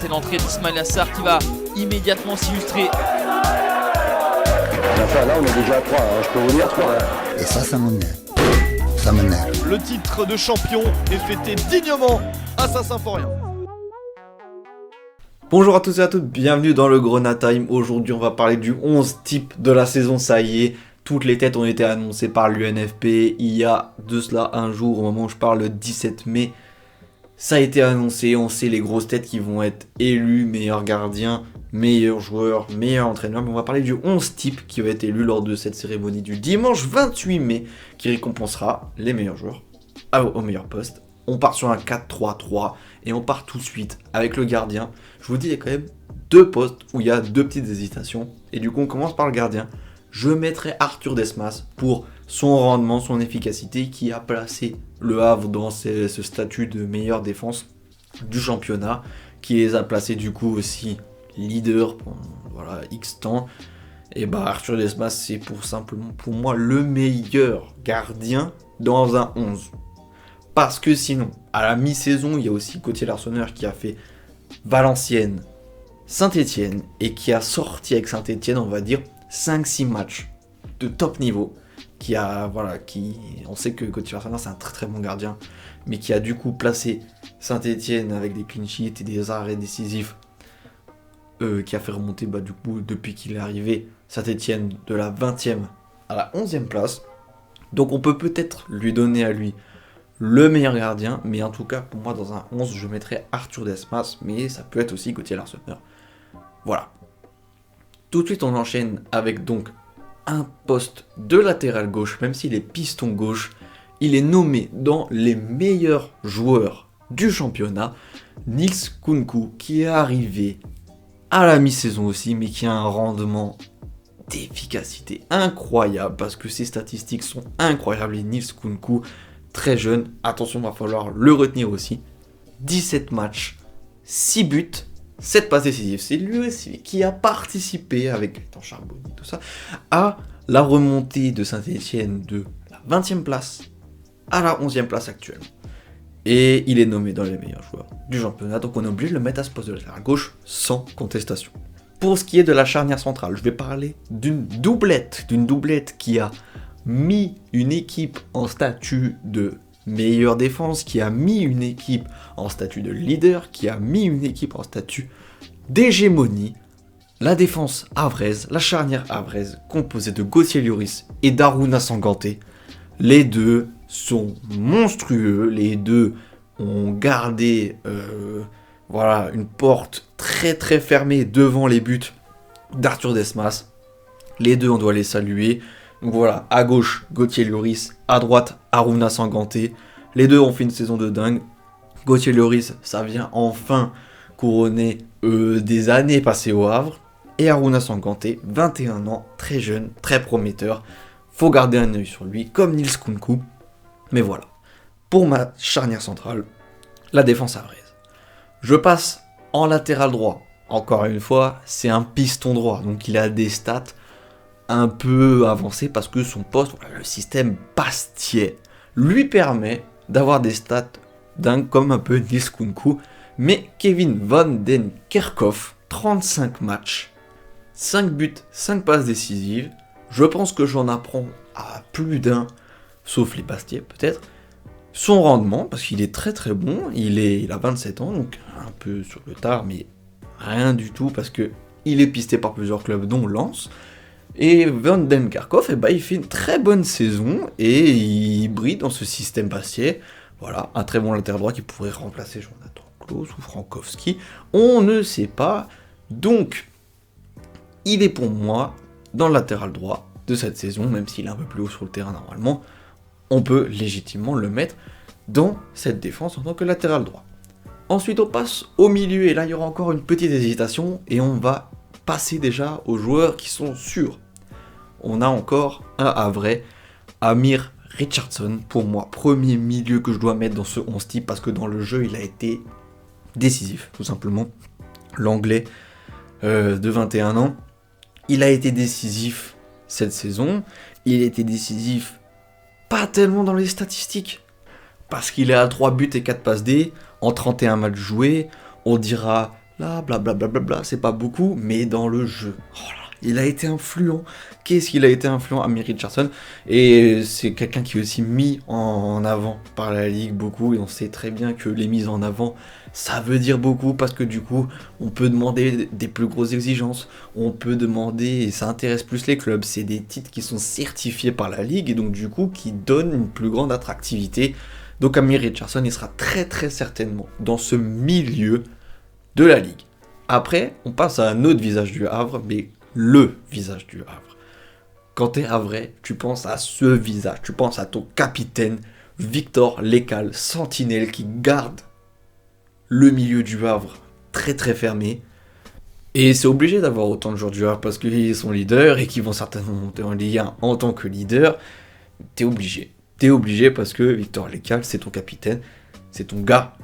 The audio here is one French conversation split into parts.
C'est l'entrée d'Ismail Assar qui va immédiatement s'illustrer. Là, on est déjà à 3, je peux vous dire 3. Et ça m'énerve. Ça m'énerve. Le titre de champion est fêté dignement à Saint-Symphorien. Bonjour à tous et à toutes, bienvenue dans le Grenat Time. Aujourd'hui, on va parler du 11 type de la saison, ça y est. Toutes les têtes ont été annoncées par l'UNFP il y a de cela un jour, au moment où je parle, le 17 mai. Ça a été annoncé, on sait les grosses têtes qui vont être élus, meilleurs gardiens, meilleurs joueurs, meilleurs entraîneurs. Mais on va parler du 11 type qui va être élu lors de cette cérémonie du dimanche 28 mai, qui récompensera les meilleurs joueurs au meilleur poste. On part sur un 4-3-3 et on part tout de suite avec le gardien. Je vous dis, il y a quand même deux postes où il y a deux petites hésitations. Et du coup, on commence par le gardien. Je mettrai Arthur Desmas pour son rendement, son efficacité, qui a placé le Havre dans ce statut de meilleure défense du championnat, qui les a placés du coup aussi leader pendant X temps. Et Arthur Desmas, c'est pour moi le meilleur gardien dans un 11. Parce que sinon, à la mi-saison, il y a aussi Gauthier Larsonneur qui a fait Valenciennes, Saint-Etienne et qui a sorti avec Saint-Etienne, on va dire, 5-6 matchs de top niveau. On sait que Gauthier Larsonneur, c'est un très très bon gardien, mais qui a du coup placé Saint-Etienne avec des clean sheets et des arrêts décisifs, qui a fait remonter du coup, depuis qu'il est arrivé, Saint-Etienne de la 20e à la 11e place. Donc on peut peut-être lui donner à lui le meilleur gardien, mais en tout cas, pour moi, dans un 11, je mettrais Arthur Desmas, mais ça peut être aussi Gauthier Larsonneur. Voilà. Tout de suite, on enchaîne avec donc un poste de latéral gauche, même s'il est piston gauche, il est nommé dans les meilleurs joueurs du championnat, Nils Kounkou, qui est arrivé à la mi-saison aussi, mais qui a un rendement d'efficacité incroyable, parce que ses statistiques sont incroyables, et Nils Kounkou, très jeune, attention, va falloir le retenir aussi. 17 matchs, 6 buts, 7 passes décisives. C'est lui aussi qui a participé avec Gaëtan Charbonnier, tout ça, à la remontée de Saint-Etienne de la 20e place à la 11e place actuellement. Et il est nommé dans les meilleurs joueurs du championnat, donc on est obligé de le mettre à ce poste de latéral gauche sans contestation. Pour ce qui est de la charnière centrale, je vais parler d'une doublette qui a mis une équipe en statut de meilleure défense, qui a mis une équipe en statut de leader, qui a mis une équipe en statut d'hégémonie. La défense havraise, la charnière havraise, composée de Gauthier Lloris et d'Arouna Sanganté. Les deux sont monstrueux, les deux ont gardé une porte très très fermée devant les buts d'Arthur Desmas. Les deux, on doit les saluer. Donc voilà, à gauche, Gauthier Lloris, à droite, Arouna Sanganté. Les deux ont fait une saison de dingue. Gauthier Lloris, ça vient enfin couronner des années passées au Havre. Et Arouna Sanganté, 21 ans, très jeune, très prometteur. Faut garder un œil sur lui, comme Nils Kounkou. Mais voilà, pour ma charnière centrale, la défense havraise. Je passe en latéral droit. Encore une fois, c'est un piston droit, donc il a des stats un peu avancé parce que son poste, le système Bastier, lui permet d'avoir des stats dingues comme un peu Nils Kounkou. Mais Kevin Van Den Kerkhoff, 35 matchs, 5 buts, 5 passes décisives. Je pense que j'en apprends à plus d'un, sauf les Bastier peut-être. Son rendement, parce qu'il est très très bon, il a 27 ans, donc un peu sur le tard, mais rien du tout, parce que il est pisté par plusieurs clubs, dont Lens. Et Van Den Kerkhoff, il fait une très bonne saison et il brille dans ce système Bastier. Voilà, un très bon latéral droit qui pourrait remplacer Jonathan Klaus ou Frankowski. On ne sait pas. Donc, il est pour moi dans le latéral droit de cette saison, même s'il est un peu plus haut sur le terrain normalement. On peut légitimement le mettre dans cette défense en tant que latéral droit. Ensuite, on passe au milieu et là, il y aura encore une petite hésitation et on va passer déjà aux joueurs qui sont sûrs. On a encore un Havrais, Amir Richardson, pour moi, premier milieu que je dois mettre dans ce 11 type, parce que dans le jeu, il a été décisif, tout simplement. L'anglais de 21 ans, il a été décisif cette saison, il a été décisif pas tellement dans les statistiques, parce qu'il est à 3 buts et 4 passes D, en 31 matchs joués, on dira là, blablabla, c'est pas beaucoup, mais dans le jeu, oh là, il a été influent. Qu'est-ce qu'il a été influent, Amir Richardson? Et c'est quelqu'un qui est aussi mis en avant par la Ligue beaucoup, et on sait très bien que les mises en avant, ça veut dire beaucoup, parce que du coup, on peut demander des plus grosses exigences, on peut demander, et ça intéresse plus les clubs, c'est des titres qui sont certifiés par la Ligue, et donc du coup, qui donnent une plus grande attractivité. Donc Amir Richardson, il sera très très certainement dans ce milieu de la Ligue. Après, on passe à un autre visage du Havre, mais le visage du Havre. Quand t'es havrais, tu penses à ce visage, tu penses à ton capitaine, Victor Lécal, sentinelle qui garde le milieu du Havre très très fermé. Et c'est obligé d'avoir autant de joueurs du Havre parce qu'ils sont leaders et qu'ils vont certainement monter en Ligue 1 en tant que leader. T'es obligé. T'es obligé parce que Victor Lécal, c'est ton capitaine, c'est ton gars.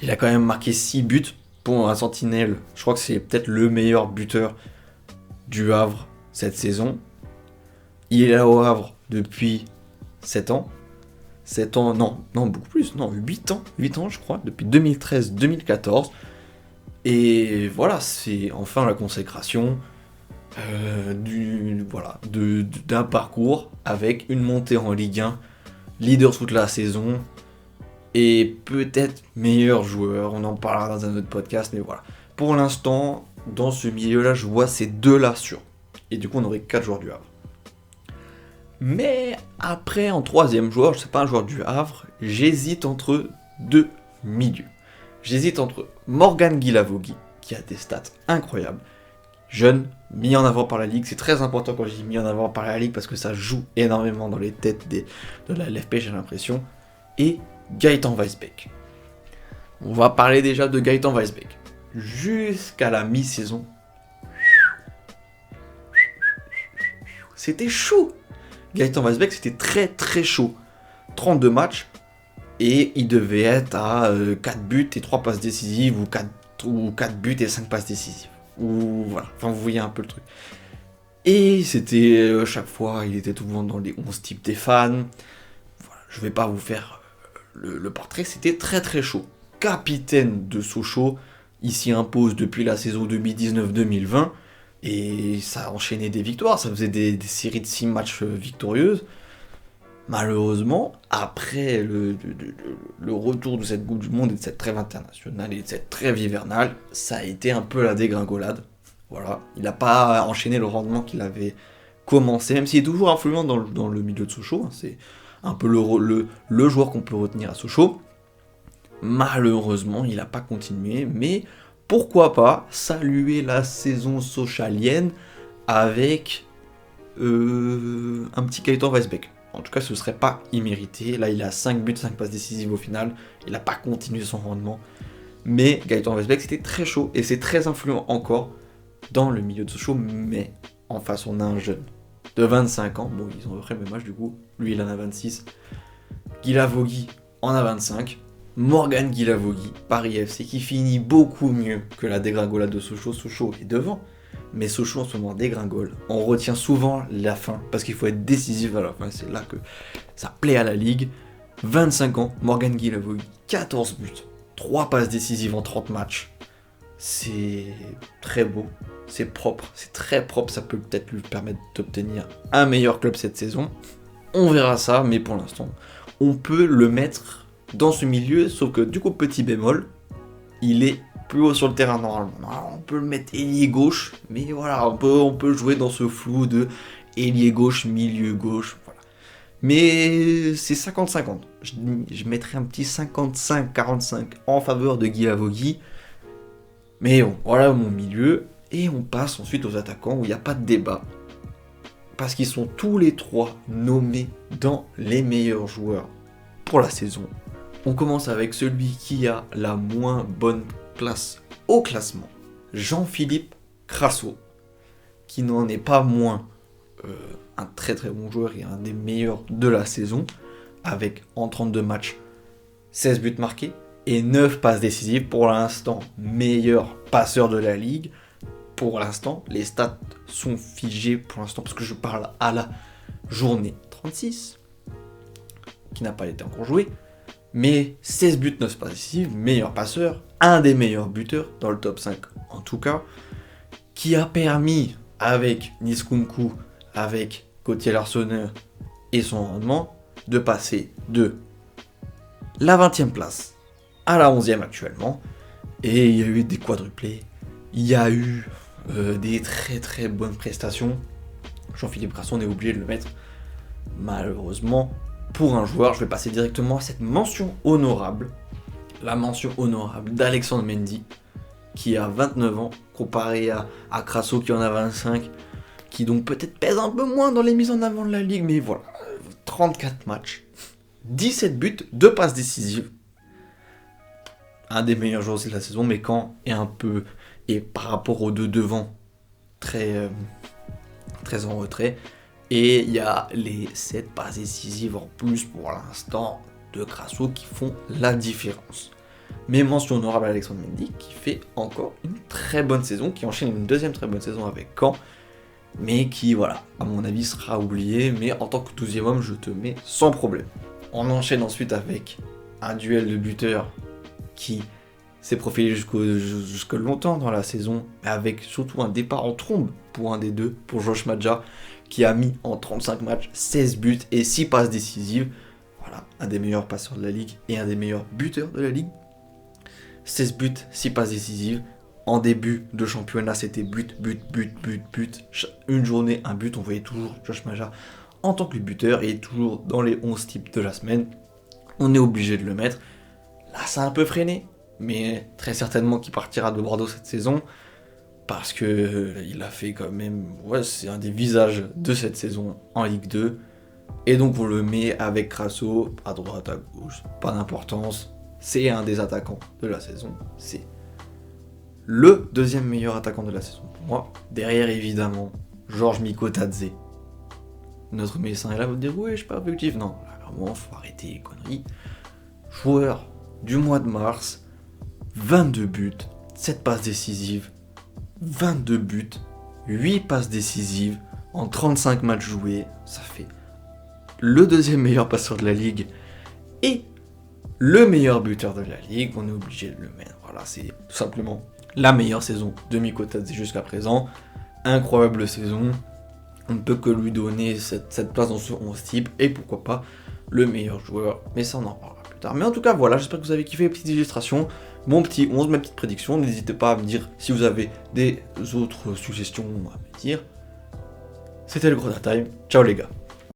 Il a quand même marqué 6 buts pour un sentinelle. Je crois que c'est peut-être le meilleur buteur du Havre cette saison. Il est là au Havre depuis 7 ans. 7 ans, non, beaucoup plus, 8 ans, je crois, depuis 2013-2014. Et voilà, c'est enfin la consécration d'un parcours avec une montée en Ligue 1, leader toute la saison, et peut-être meilleur joueur, on en parlera dans un autre podcast, mais voilà. Pour l'instant, dans ce milieu-là, je vois ces deux-là sûrs. Et du coup, on aurait 4 joueurs du Havre. Mais après, en troisième joueur, je sais pas, un joueur du Havre, j'hésite entre deux milieux. J'hésite entre Morgan Guilavogui, qui a des stats incroyables, jeune, mis en avant par la Ligue, c'est très important quand je dis mis en avant par la Ligue, parce que ça joue énormément dans les têtes de la LFP, j'ai l'impression, et Gaëtan Weisbeck. On va parler déjà de Gaëtan Weisbeck. Jusqu'à la mi-saison, c'était chaud. Gaëtan Weisbeck, c'était très très chaud. 32 matchs, et il devait être à 4 buts et 3 passes décisives, ou 4 buts et 5 passes décisives. Ou voilà, enfin vous voyez un peu le truc. Et c'était chaque fois, il était souvent dans les 11 types des fans. Voilà, je vais pas vous faire le portrait, c'était très très chaud. Capitaine de Sochaux, il s'y impose depuis la saison 2019-2020. Et ça a enchaîné des victoires, ça faisait des séries de 6 matchs victorieuses. Malheureusement, après le retour de cette Coupe du Monde et de cette trêve internationale et de cette trêve hivernale, ça a été un peu la dégringolade. Voilà, il n'a pas enchaîné le rendement qu'il avait commencé, même s'il est toujours influent dans le milieu de Sochaux. Hein, c'est un peu le joueur qu'on peut retenir à Sochaux. Malheureusement, il n'a pas continué, mais pourquoi pas saluer la saison sochalienne avec un petit Gaëtan Weisbeck. En tout cas, ce serait pas immérité. Là, il a 5 buts, 5 passes décisives au final. Il n'a pas continué son rendement. Mais Gaëtan Weisbeck, c'était très chaud et c'est très influent encore dans le milieu de Sochaux. Mais en face, on a un jeune de 25 ans. Bon, ils ont à peu près le même âge du coup. Lui, il en a 26. Guilavogui en a 25. Morgan Guilavogui, Paris FC, qui finit beaucoup mieux que la dégringolade de Sochaux. Sochaux est devant, mais Sochaux en ce moment dégringole. On retient souvent la fin, parce qu'il faut être décisif à la fin, c'est là que ça plaît à la Ligue. 25 ans, Morgan Guilavogui, 14 buts, 3 passes décisives en 30 matchs. C'est très beau, c'est propre, c'est très propre, ça peut peut-être lui permettre d'obtenir un meilleur club cette saison. On verra ça, mais pour l'instant, on peut le mettre dans ce milieu, sauf que du coup, petit bémol, il est plus haut sur le terrain normalement. Alors, on peut le mettre ailier gauche, mais voilà, on peut jouer dans ce flou de ailier gauche, milieu gauche, voilà. Mais c'est 50-50. Je mettrais un petit 55-45 en faveur de Guilavogui. Mais bon, voilà mon milieu. Et on passe ensuite aux attaquants où il n'y a pas de débat. Parce qu'ils sont tous les trois nommés dans les meilleurs joueurs pour la saison. On commence avec celui qui a la moins bonne place au classement, Jean-Philippe Crasso, qui n'en est pas moins un très très bon joueur et un des meilleurs de la saison, avec en 32 matchs 16 buts marqués et 9 passes décisives, pour l'instant meilleur passeur de la Ligue. Pour l'instant, les stats sont figées pour l'instant, parce que je parle à la journée 36, qui n'a pas été encore jouée. Mais 16 buts, 9 passes décisives, meilleur passeur, un des meilleurs buteurs, dans le top 5 en tout cas, qui a permis, avec Niskunku, avec Gauthier Larsonneur et son rendement, de passer de la 20e place à la 11e actuellement. Et il y a eu des quadruplés, il y a eu des très très bonnes prestations. Jean-Philippe Grasson, on est obligé de le mettre. Malheureusement, pour un joueur, je vais passer directement à cette mention honorable. La mention honorable d'Alexandre Mendy, qui a 29 ans, comparé à Crasso qui en a 25, qui donc peut-être pèse un peu moins dans les mises en avant de la Ligue, mais voilà, 34 matchs, 17 buts, 2 passes décisives. Un des meilleurs joueurs de la saison, mais quand et par rapport aux deux devant, très en retrait. Et il y a les 7 passes décisives en plus pour l'instant de Crasso qui font la différence. Mais mention honorable à Alexandre Mendy qui fait encore une très bonne saison, qui enchaîne une deuxième très bonne saison avec Caen, mais qui, voilà, à mon avis sera oublié, mais en tant que 12e homme, je te mets sans problème. On enchaîne ensuite avec un duel de buteurs qui s'est profilé jusque longtemps dans la saison, avec surtout un départ en trombe pour un des deux, pour Josh Maja, qui a mis en 35 matchs 16 buts et 6 passes décisives. Voilà, un des meilleurs passeurs de la Ligue et un des meilleurs buteurs de la Ligue. 16 buts, 6 passes décisives. En début de championnat, c'était but. Une journée, un but. On voyait toujours Josh Maja en tant que buteur et toujours dans les 11 types de la semaine. On est obligé de le mettre. Là, ça a un peu freiné, mais très certainement qu'il partira de Bordeaux cette saison. Parce que il a fait quand même... Ouais, c'est un des visages de cette saison en Ligue 2. Et donc on le met avec Crasso, à droite, à gauche, pas d'importance. C'est un des attaquants de la saison. C'est le deuxième meilleur attaquant de la saison pour moi. Derrière évidemment, Georges Mikotadze. Notre médecin est là, vous dire ouais, je suis pas objectif. Non, là, vraiment, faut arrêter les conneries. Joueur du mois de mars, 22 buts, 7 passes décisives, 22 buts, 8 passes décisives en 35 matchs joués. Ça fait le deuxième meilleur passeur de la Ligue et le meilleur buteur de la Ligue. On est obligé de le mettre. Voilà, c'est tout simplement la meilleure saison de Mikotadze jusqu'à présent. Incroyable saison. On ne peut que lui donner cette place dans ce 11 type et pourquoi pas le meilleur joueur. Mais ça, on en parlera plus tard. Mais en tout cas, voilà, j'espère que vous avez kiffé les petites illustrations. Mon petit 11, ma petite prédiction. N'hésitez pas à me dire si vous avez des autres suggestions à me dire. C'était le Grenat Time. Ciao les gars.